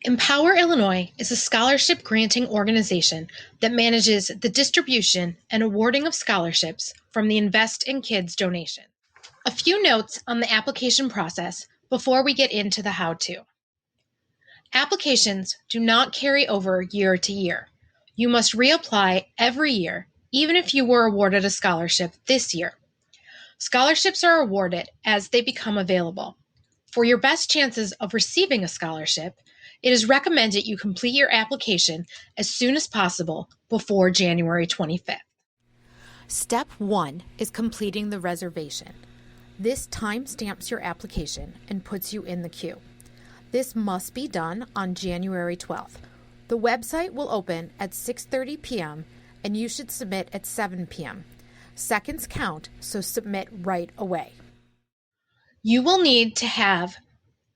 Empower Illinois is a scholarship granting organization that manages the distribution and awarding of scholarships from the Invest in Kids donation. A few notes on the application process before we get into the how-to. Applications do not carry over year to year. You must reapply every year, even if you were awarded a scholarship this year. Scholarships are awarded as they become available. For your best chances of receiving a scholarship, it is recommended you complete your application as soon as possible before January 25th. Step 1 is completing the reservation. This timestamps your application and puts you in the queue. This must be done on January 12th. The website will open at 6:30 p.m. and you should submit at 7 p.m. Seconds count, so submit right away. You will need to have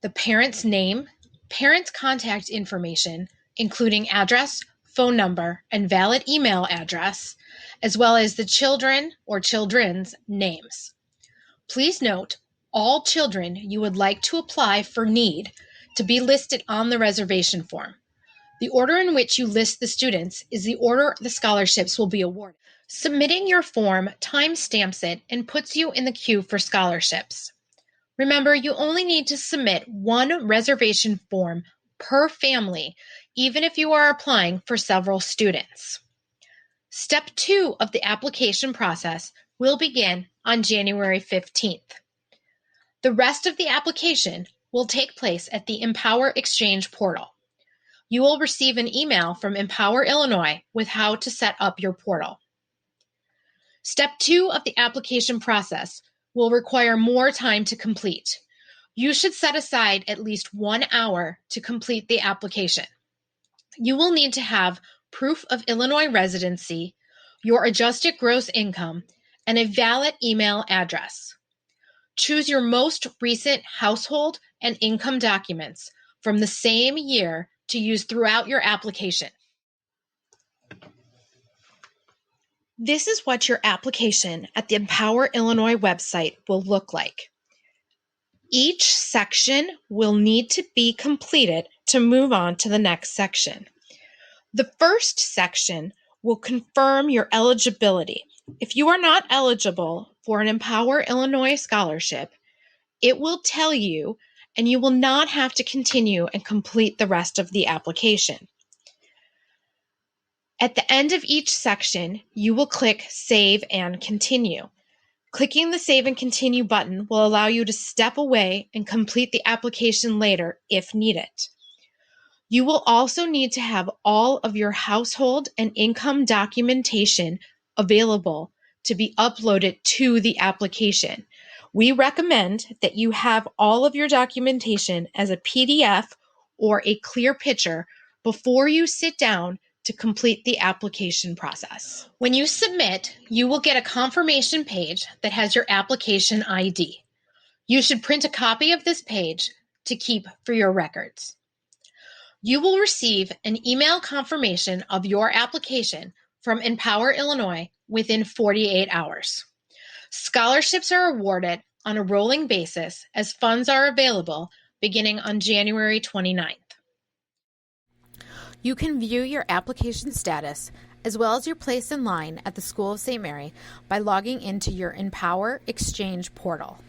the parent's name, parent's contact information, including address, phone number, and valid email address, as well as the children or children's names. Please note, all children you would like to apply for need to be listed on the reservation form. The order in which you list the students is the order the scholarships will be awarded. Submitting your form timestamps it and puts you in the queue for scholarships. Remember, you only need to submit one reservation form per family, even if you are applying for several students. Step 2 of the application process will begin on January 15th. The rest of the application will take place at the Empower Exchange portal. You will receive an email from Empower Illinois with how to set up your portal. Step 2 of the application process will require more time to complete. You should set aside at least 1 hour to complete the application. You will need to have proof of Illinois residency, your adjusted gross income, and a valid email address. Choose your most recent household and income documents from the same year to use throughout your application. This is what your application at the Empower Illinois website will look like. Each section will need to be completed to move on to the next section. The first section will confirm your eligibility. If you are not eligible for an Empower Illinois scholarship, it will tell you, and you will not have to continue and complete the rest of the application. At the end of each section, you will click Save and Continue. Clicking the Save and Continue button will allow you to step away and complete the application later if needed. You will also need to have all of your household and income documentation available to be uploaded to the application. We recommend that you have all of your documentation as a PDF or a clear picture before you sit down to complete the application process. When you submit, you will get a confirmation page that has your application ID. You should print a copy of this page to keep for your records. You will receive an email confirmation of your application from Empower Illinois within 48 hours. Scholarships are awarded on a rolling basis as funds are available beginning on January 29th. You can view your application status as well as your place in line at the School of St. Mary by logging into your Empower Exchange portal.